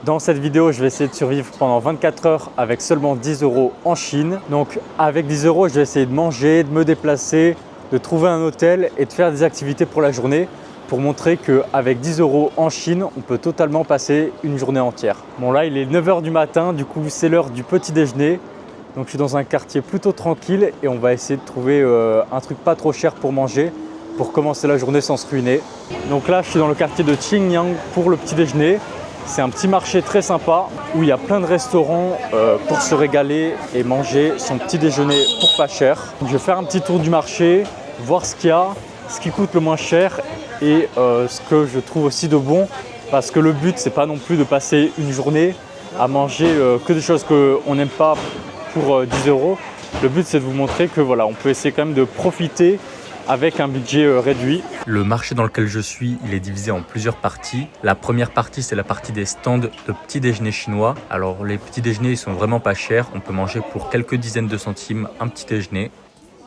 Dans cette vidéo, je vais essayer de survivre pendant 24 heures avec seulement 10 € en Chine. Donc avec 10 €, je vais essayer de manger, de me déplacer, de trouver un hôtel et de faire des activités pour la journée pour montrer qu'avec 10 € en Chine, on peut totalement passer une journée entière. Bon là, il est 9 h du matin, du coup c'est l'heure du petit déjeuner. Donc je suis dans un quartier plutôt tranquille et on va essayer de trouver un truc pas trop cher pour manger pour commencer la journée sans se ruiner. Donc là, je suis dans le quartier de Qingyang pour le petit déjeuner. C'est un petit marché très sympa où il y a plein de restaurants pour se régaler et manger son petit déjeuner pour pas cher. Donc, je vais faire un petit tour du marché, voir ce qu'il y a, ce qui coûte le moins cher et ce que je trouve aussi de bon. Parce que le but, c'est pas non plus de passer une journée à manger que des choses qu'on n'aime pas pour 10 €. Le but, c'est de vous montrer que voilà, on peut essayer quand même de profiter avec un budget réduit. Le marché dans lequel je suis, il est divisé en plusieurs parties. La première partie, c'est la partie des stands de petits déjeuners chinois. Alors les petits déjeuners, ils sont vraiment pas chers. On peut manger pour quelques dizaines de centimes un petit déjeuner.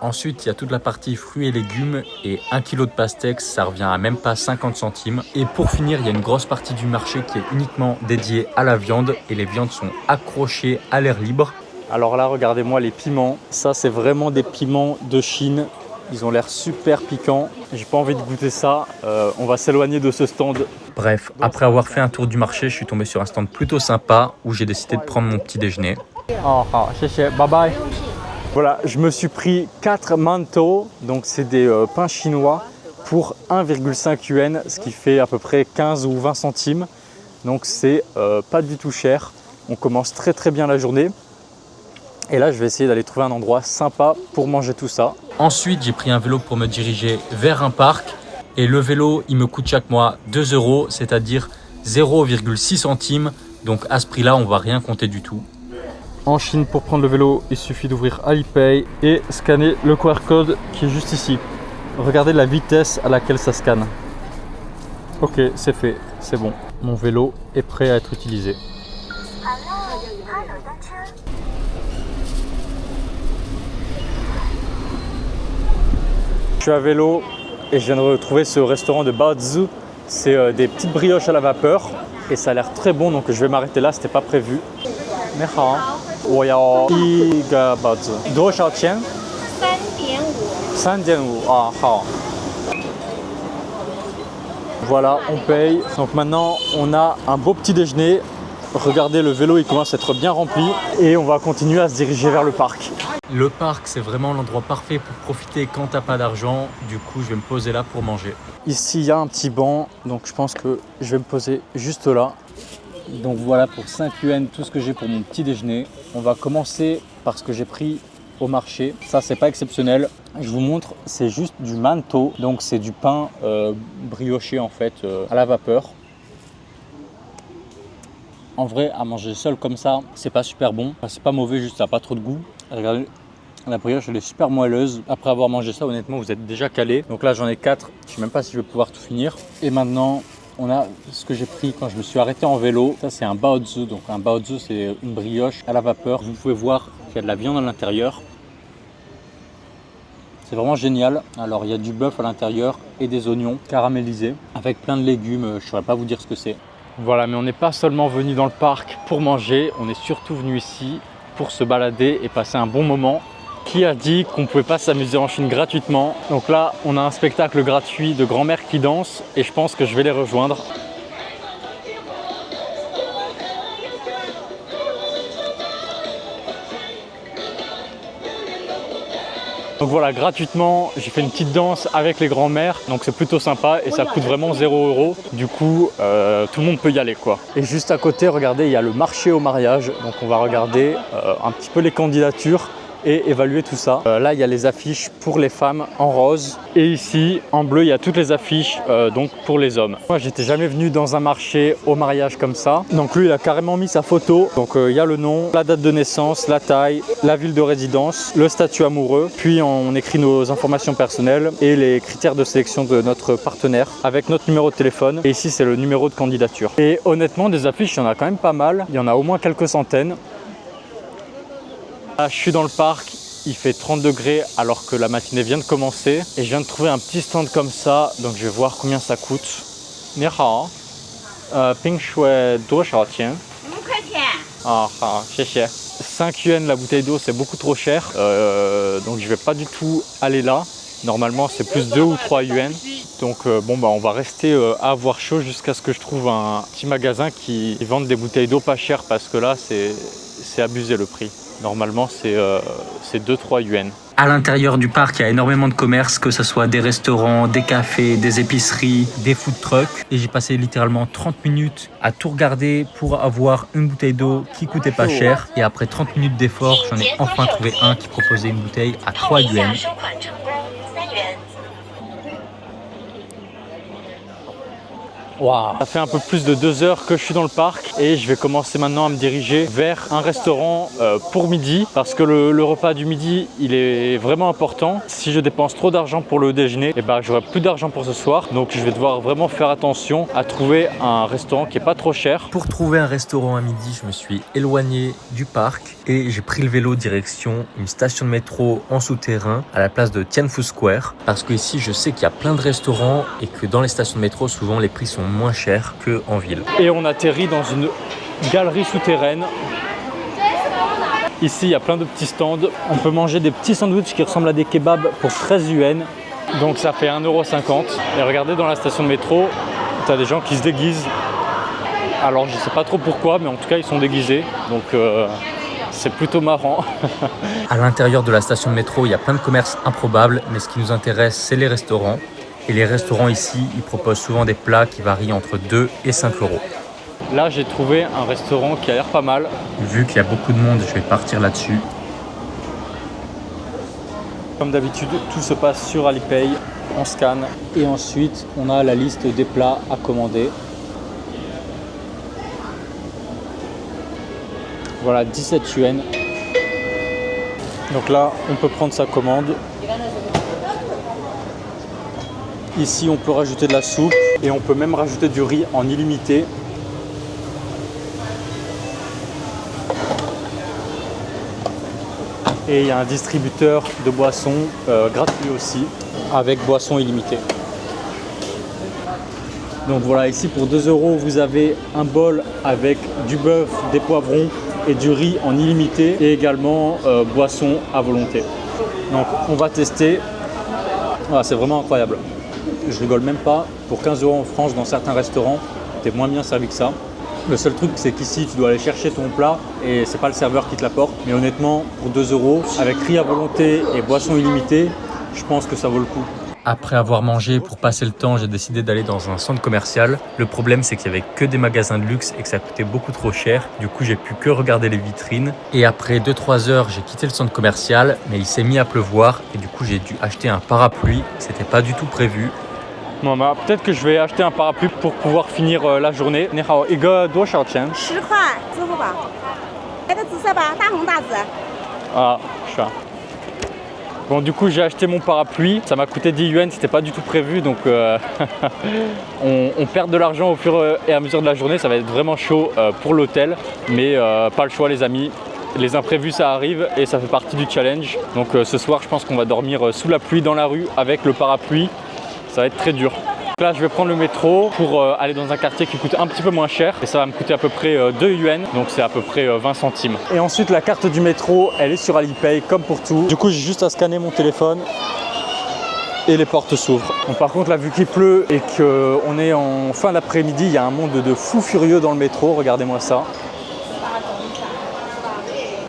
Ensuite, il y a toute la partie fruits et légumes et 1 kg de pastèques, ça revient à même pas 50 centimes. Et pour finir, il y a une grosse partie du marché qui est uniquement dédiée à la viande et les viandes sont accrochées à l'air libre. Alors là, regardez-moi les piments. Ça, c'est vraiment des piments de Chine. Ils ont l'air super piquants. J'ai pas envie de goûter ça. On va s'éloigner de ce stand. Bref, après avoir fait un tour du marché, je suis tombé sur un stand plutôt sympa où j'ai décidé de prendre mon petit déjeuner. Bye bye. Voilà, je me suis pris 4 mantou. Donc c'est des pains chinois pour 1,5 yuan, ce qui fait à peu près 15 ou 20 centimes. Donc c'est pas du tout cher. On commence très bien la journée. Et là, je vais essayer d'aller trouver un endroit sympa pour manger tout ça. Ensuite, j'ai pris un vélo pour me diriger vers un parc. Et le vélo, il me coûte chaque mois 2 €, c'est-à-dire 0,6 centimes. Donc à ce prix-là, on va rien compter du tout. En Chine, pour prendre le vélo, il suffit d'ouvrir Alipay et scanner le QR code qui est juste ici. Regardez la vitesse à laquelle ça scanne. Ok, c'est fait, c'est bon. Mon vélo est prêt à être utilisé. Je suis à vélo et je viens de retrouver ce restaurant de Baozi. C'est des petites brioches à la vapeur et ça a l'air très bon, donc je vais m'arrêter là, c'était pas prévu. Merci. Voilà, on paye. Donc maintenant, on a un beau petit déjeuner. Regardez, le vélo, il commence à être bien rempli et on va continuer à se diriger vers le parc. Le parc, c'est vraiment l'endroit parfait pour profiter quand t'as pas d'argent. Du coup, je vais me poser là pour manger. Ici, il y a un petit banc, donc je pense que je vais me poser juste là. Donc voilà, pour 5 yuan, tout ce que j'ai pour mon petit déjeuner. On va commencer par ce que j'ai pris au marché. Ça, c'est pas exceptionnel. Je vous montre, c'est juste du mantou. Donc c'est du pain brioché en fait à la vapeur. En vrai, à manger seul comme ça, c'est pas super bon. Enfin, c'est pas mauvais, juste ça n'a pas trop de goût. Regardez, la brioche, elle est super moelleuse. Après avoir mangé ça, honnêtement, vous êtes déjà calé. Donc là, j'en ai 4. Je sais même pas si je vais pouvoir tout finir. Et maintenant, on a ce que j'ai pris quand je me suis arrêté en vélo. Ça, c'est un baozi. Donc un baozi, c'est une brioche à la vapeur. Vous pouvez voir qu'il y a de la viande à l'intérieur. C'est vraiment génial. Alors, il y a du bœuf à l'intérieur et des oignons caramélisés avec plein de légumes. Je ne saurais pas vous dire ce que c'est. Voilà, mais on n'est pas seulement venu dans le parc pour manger, on est surtout venu ici pour se balader et passer un bon moment. Qui a dit qu'on ne pouvait pas s'amuser en Chine gratuitement? Donc là, on a un spectacle gratuit de grand-mère qui danse et je pense que je vais les rejoindre. Donc voilà, gratuitement, j'ai fait une petite danse avec les grands-mères, donc c'est plutôt sympa et ça coûte vraiment 0 €. Du coup, tout le monde peut y aller quoi. Et juste à côté, regardez, il y a le marché au mariage, donc on va regarder un petit peu les candidatures et évaluer tout ça. Là, il y a les affiches pour les femmes en rose et ici, en bleu, il y a toutes les affiches donc pour les hommes. Moi, j'étais jamais venu dans un marché au mariage comme ça. Donc lui, il a carrément mis sa photo. Donc il y a le nom, la date de naissance, la taille, la ville de résidence, le statut amoureux. Puis on écrit nos informations personnelles et les critères de sélection de notre partenaire avec notre numéro de téléphone. Et ici, c'est le numéro de candidature. Et honnêtement, des affiches, il y en a quand même pas mal. Il y en a au moins quelques centaines. Là, je suis dans le parc, il fait 30 degrés alors que la matinée vient de commencer et je viens de trouver un petit stand comme ça, donc je vais voir combien ça coûte. Ni hao. 冰水多少钱5块钱。Ah, ah, 谢谢. 5 yuan la bouteille d'eau, c'est beaucoup trop cher. Donc je vais pas du tout aller là. Normalement, c'est plus 2 ou 3 yuan. Donc bon, bah, on va rester à avoir chaud jusqu'à ce que je trouve un petit magasin qui vende des bouteilles d'eau pas chères parce que là, c'est abusé le prix. Normalement, c'est 2-3 yuan. À l'intérieur du parc, il y a énormément de commerces, que ce soit des restaurants, des cafés, des épiceries, des food trucks. Et j'ai passé littéralement 30 minutes à tout regarder pour avoir une bouteille d'eau qui coûtait pas cher. Et après 30 minutes d'effort, j'en ai enfin trouvé un qui proposait une bouteille à 3 yuan. Wow. Ça fait un peu plus de 2 heures que je suis dans le parc et je vais commencer maintenant à me diriger vers un restaurant pour midi parce que le repas du midi il est vraiment important. Si je dépense trop d'argent pour le déjeuner, et ben, j'aurai plus d'argent pour ce soir, donc je vais devoir vraiment faire attention à trouver un restaurant qui est pas trop cher. Pour trouver un restaurant à midi, je me suis éloigné du parc et j'ai pris le vélo direction une station de métro en souterrain à la place de Tianfu Square parce que ici je sais qu'il y a plein de restaurants et que dans les stations de métro souvent les prix sont moins cher qu'en ville. Et on atterrit dans une galerie souterraine. Ici, il y a plein de petits stands. On peut manger des petits sandwichs qui ressemblent à des kebabs pour 13 yuan. Donc ça fait 1,50 €. Et regardez, dans la station de métro, tu as des gens qui se déguisent. Alors je sais pas trop pourquoi, mais en tout cas ils sont déguisés. Donc c'est plutôt marrant. À l'intérieur de la station de métro, il y a plein de commerces improbables, mais ce qui nous intéresse, c'est les restaurants. Et les restaurants ici, ils proposent souvent des plats qui varient entre 2 et 5 €. Là, j'ai trouvé un restaurant qui a l'air pas mal. Vu qu'il y a beaucoup de monde, je vais partir là-dessus. Comme d'habitude, tout se passe sur Alipay. On scanne et ensuite, on a la liste des plats à commander. Voilà, 17 yuan. Donc là, on peut prendre sa commande. Ici, on peut rajouter de la soupe et on peut même rajouter du riz en illimité. Et il y a un distributeur de boissons gratuit aussi, avec boissons illimitées. Donc voilà, ici pour 2 €, vous avez un bol avec du bœuf, des poivrons et du riz en illimité et également boissons à volonté. Donc on va tester. Voilà, c'est vraiment incroyable. Je rigole même pas, pour 15 € en France dans certains restaurants, t'es moins bien servi que ça. Le seul truc c'est qu'ici tu dois aller chercher ton plat et c'est pas le serveur qui te l'apporte. Mais honnêtement, pour 2 €, avec riz à volonté et boissons illimitées, je pense que ça vaut le coup. Après avoir mangé, pour passer le temps, j'ai décidé d'aller dans un centre commercial. Le problème, c'est qu'il n'y avait que des magasins de luxe et que ça coûtait beaucoup trop cher. Du coup, j'ai pu que regarder les vitrines. Et après 2-3 heures, j'ai quitté le centre commercial, mais il s'est mis à pleuvoir. Et du coup, j'ai dû acheter un parapluie. C'était pas du tout prévu. Bon, bah, peut-être que je vais acheter un parapluie pour pouvoir finir la journée. 你好，一个多少钱？ 10块，支付宝。来个紫色吧，大红大紫。 Ah, ça. Bon, du coup, j'ai acheté mon parapluie. Ça m'a coûté 10 yuan, c'était pas du tout prévu. Donc, on perd de l'argent au fur et à mesure de la journée. Ça va être vraiment chaud pour l'hôtel. Mais pas le choix, les amis. Les imprévus, ça arrive et ça fait partie du challenge. Donc, ce soir, je pense qu'on va dormir sous la pluie dans la rue avec le parapluie. Ça va être très dur. Là, je vais prendre le métro pour aller dans un quartier qui coûte un petit peu moins cher. Et ça va me coûter à peu près 2 yuan. Donc, c'est à peu près 20 centimes. Et ensuite, la carte du métro, elle est sur Alipay, comme pour tout. Du coup, j'ai juste à scanner mon téléphone et les portes s'ouvrent. Bon, par contre, là, vu qu'il pleut et qu'on est en fin d'après-midi, il y a un monde de fous furieux dans le métro. Regardez-moi ça.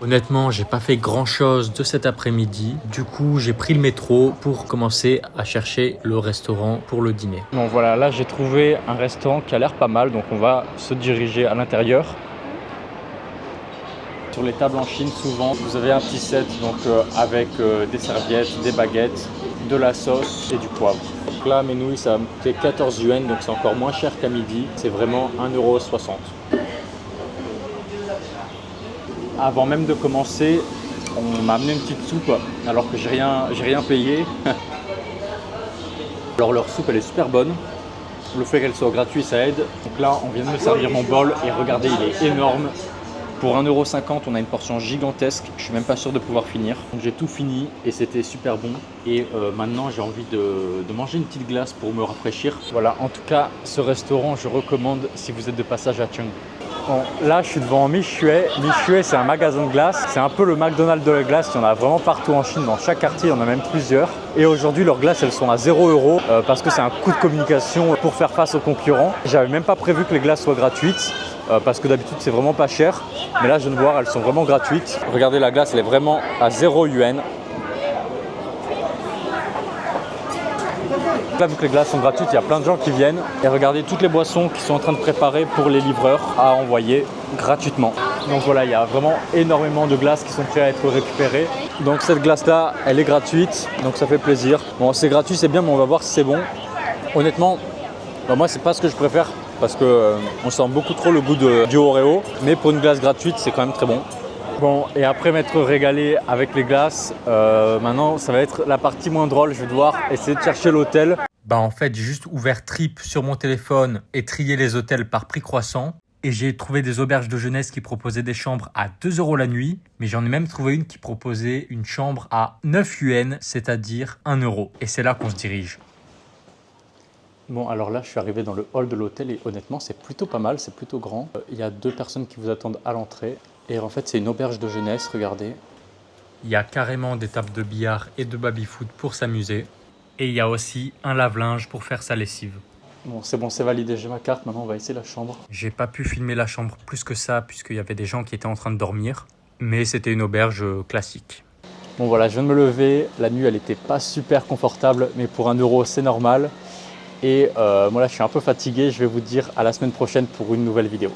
Honnêtement, j'ai pas fait grand chose de cet après-midi. Du coup, j'ai pris le métro pour commencer à chercher le restaurant pour le dîner. Bon voilà, là j'ai trouvé un restaurant qui a l'air pas mal, donc on va se diriger à l'intérieur. Sur les tables en Chine, souvent, vous avez un petit set donc, avec des serviettes, des baguettes, de la sauce et du poivre. Donc là, mes nouilles, ça va me coûter 14 yuan, donc c'est encore moins cher qu'à midi. C'est vraiment 1,60 €. Avant même de commencer, on m'a amené une petite soupe alors que j'ai rien payé. Alors leur soupe elle est super bonne. Le fait qu'elle soit gratuite ça aide. Donc là on vient de me servir mon bol et regardez il est énorme. Pour 1,50 €, on a une portion gigantesque. Je suis même pas sûr de pouvoir finir. Donc j'ai tout fini et c'était super bon. Et maintenant, j'ai envie de manger une petite glace pour me rafraîchir. Voilà, en tout cas, ce restaurant, je recommande si vous êtes de passage à Chengdu. Bon, là, je suis devant Mixue. Mixue, c'est un magasin de glace. C'est un peu le McDonald's de la glace. Il y en a vraiment partout en Chine. Dans chaque quartier, il y en a même plusieurs. Et aujourd'hui, leurs glaces, elles sont à 0 € parce que c'est un coup de communication pour faire face aux concurrents. J'avais même pas prévu que les glaces soient gratuites parce que d'habitude, c'est vraiment pas cher. Mais là, je viens de voir, elles sont vraiment gratuites. Regardez, la glace, elle est vraiment à 0 yuan. Là, vu que les glaces sont gratuites, il y a plein de gens qui viennent. Et regardez toutes les boissons qu'ils sont en train de préparer pour les livreurs à envoyer gratuitement. Donc voilà, il y a vraiment énormément de glaces qui sont prêtes à être récupérées. Donc cette glace-là, elle est gratuite, donc ça fait plaisir. Bon, c'est gratuit, c'est bien, mais on va voir si c'est bon. Honnêtement, moi, c'est pas ce que je préfère parce que on sent beaucoup trop le goût du Oreo. Mais pour une glace gratuite, c'est quand même très bon. Bon, et après m'être régalé avec les glaces, maintenant ça va être la partie moins drôle. Je vais devoir essayer de chercher l'hôtel. Bah en fait, j'ai juste ouvert Trip sur mon téléphone et trié les hôtels par prix croissant. Et j'ai trouvé des auberges de jeunesse qui proposaient des chambres à 2 € la nuit. Mais j'en ai même trouvé une qui proposait une chambre à 9 yuan, c'est-à-dire 1 €. Et c'est là qu'on se dirige. Bon, alors là, je suis arrivé dans le hall de l'hôtel et honnêtement, c'est plutôt pas mal, c'est plutôt grand. Il y a 2 personnes qui vous attendent à l'entrée. Et en fait, c'est une auberge de jeunesse, regardez. Il y a carrément des tables de billard et de baby-foot pour s'amuser. Et il y a aussi un lave-linge pour faire sa lessive. Bon, c'est validé, j'ai ma carte. Maintenant, on va essayer la chambre. J'ai pas pu filmer la chambre plus que ça, puisqu'il y avait des gens qui étaient en train de dormir. Mais c'était une auberge classique. Bon, voilà, je viens de me lever. La nuit, elle n'était pas super confortable, mais pour 1 €, c'est normal. Et moi, là, je suis un peu fatigué. Je vais vous dire à la semaine prochaine pour une nouvelle vidéo.